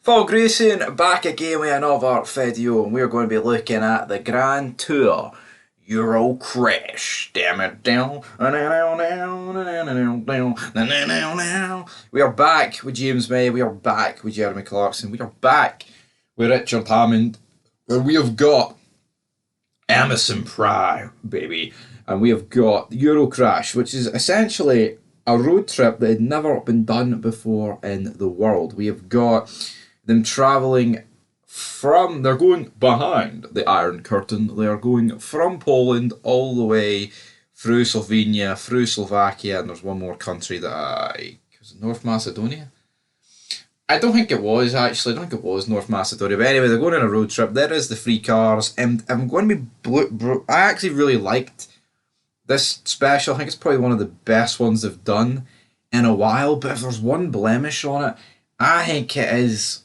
Fog Racing back again with another video, and we're going to be looking at the Grand Tour Euro Crash. Damn it down. We are back with James May, we are back with Jeremy Clarkson, we are back with Richard Hammond, and we have got Emerson Pry, baby. And we have got Euro Crash, which is essentially a road trip that had never been done before in the world. We have got them travelling from, they're going behind the Iron Curtain. They are going from Poland all the way through Slovenia, through Slovakia, and there's one more country that was it North Macedonia? I don't think it was actually. I don't think it was North Macedonia. But anyway, they're going on a road trip. There is the free cars, and I'm going to be. I actually really liked this special. I think it's probably one of the best ones they've done in a while. But if there's one blemish on it, I think it is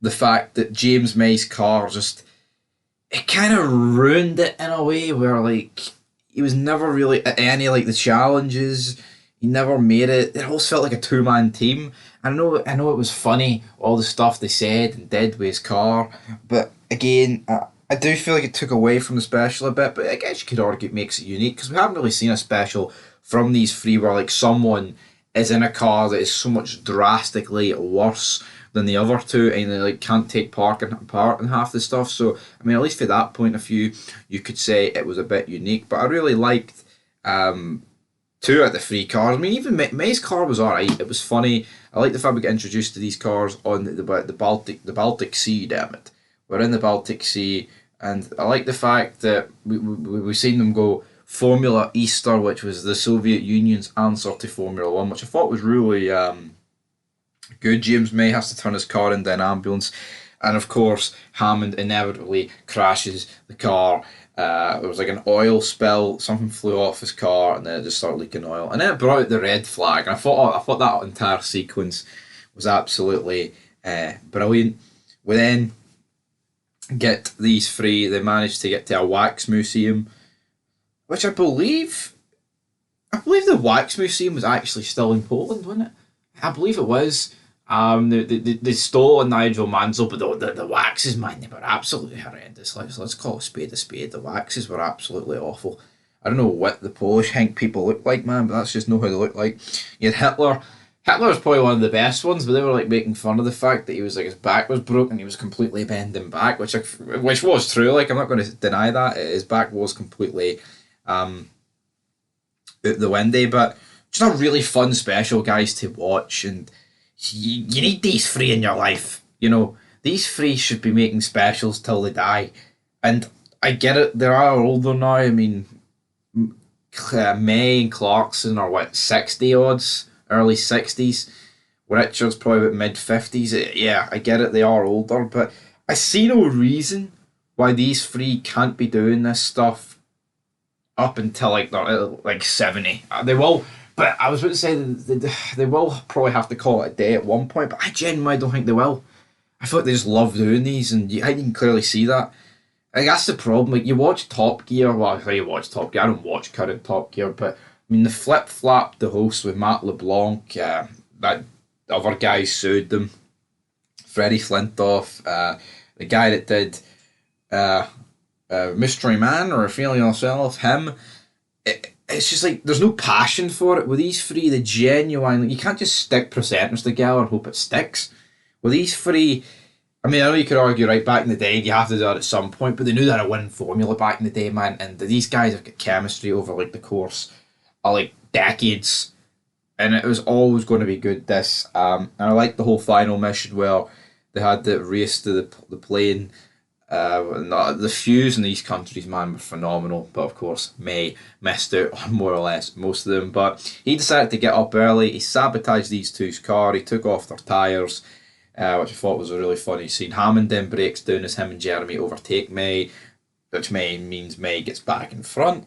the fact that James May's car it kind of ruined it in a way where he was never really at any the challenges. He never made it. It always felt like a two-man team. I know it was funny, all the stuff they said and did with his car, but again, I do feel like it took away from the special a bit, but I guess you could argue it makes it unique, because we haven't really seen a special from these three where someone is in a car that is so much drastically worse than the other two, and they can't take part in half the stuff. So I mean, at least for that point of view, you could say it was a bit unique. But I really liked two of the three cars. I mean, even May's car was alright. It was funny. I like the fact we get introduced to these cars on the Baltic Sea. Damn it, we're in the Baltic Sea, and I like the fact that we've seen them go Formula Easter, which was the Soviet Union's answer to Formula One, which I thought was really good. James May has to turn his car into an ambulance, and of course Hammond inevitably crashes the car. It was like an oil spill, something flew off his car, and then it just started leaking oil, and then it brought out the red flag, and I thought that entire sequence was absolutely brilliant. We then get these three. They managed to get to a wax museum, which I believe the wax museum was actually still in Poland, wasn't it? I believe it was. They stole a Nigel Mansell, but the waxes, man, they were absolutely horrendous. Let's call a spade a spade. The waxes were absolutely awful. I don't know what the Polish Hank people look like, man, but that's just not how they look like. You had Hitler. Hitler was probably one of the best ones, but they were making fun of the fact that he was his back was broken, he was completely bending back, which was true. I'm not going to deny that his back was completely out the windy, but just a really fun special, guys, to watch. And you need these three in your life. These three should be making specials till they die. And I get it, they are older now. I mean, May and Clarkson are 60 odds, early 60s. Richard's probably about mid 50s. Yeah, I get it, they are older, but I see no reason why these three can't be doing this stuff up until they're 70. They will. But I was about to say they will probably have to call it a day at one point, but I genuinely don't think they will. I feel like they just love doing these, and you can clearly see that. That's the problem. You watch Top Gear, well, I say you watch Top Gear, I don't watch current Top Gear, but I mean, the flip-flap, the host with Matt LeBlanc, that other guy sued them, Freddie Flintoff, the guy that did Mystery Man or Feeling Yourself, him. It's just there's no passion for it. With these three, the genuine, you can't just stick presenters together and hope it sticks. With these three, I mean, I know you could argue right back in the day you have to do that at some point, but they knew that a winning formula back in the day, man. And these guys have got chemistry over the course of decades, and it was always going to be good. And I like the whole final mission where they had the race to the plane. The fuse in these countries, man, were phenomenal. But of course, May missed out on more or less most of them. But he decided to get up early. He sabotaged these two's car. He took off their tyres, which I thought was a really funny scene. Hammond then breaks down as him and Jeremy overtake May, which means May gets back in front.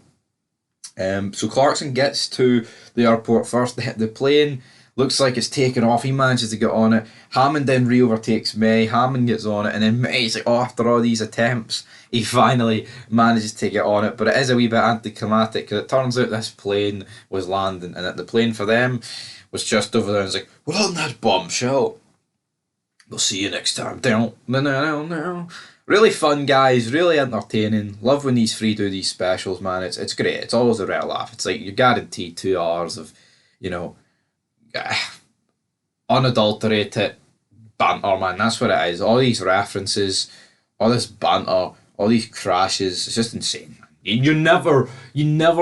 So Clarkson gets to the airport first. The plane looks like it's taken off. He manages to get on it. Hammond then re-overtakes May. Hammond gets on it, and then May's after all these attempts, he finally manages to get on it. But it is a wee bit anticlimactic, because it turns out this plane was landing, and that the plane for them was just over there. And it's we're on that bombshell. We'll see you next time. Down. Really fun, guys. Really entertaining. Love when these three do these specials, man. It's great. It's always a real laugh. It's like you're guaranteed 2 hours of, you know, unadulterated banter, man. That's what it is. All these references, all this banter, all these crashes. It's just insane. You never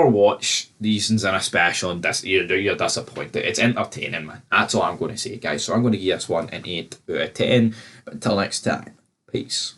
watch these things in a special and you're disappointed. It's entertaining, man. That's all I'm going to say, guys. So I'm going to give this one an 8 out of 10. But until next time, peace.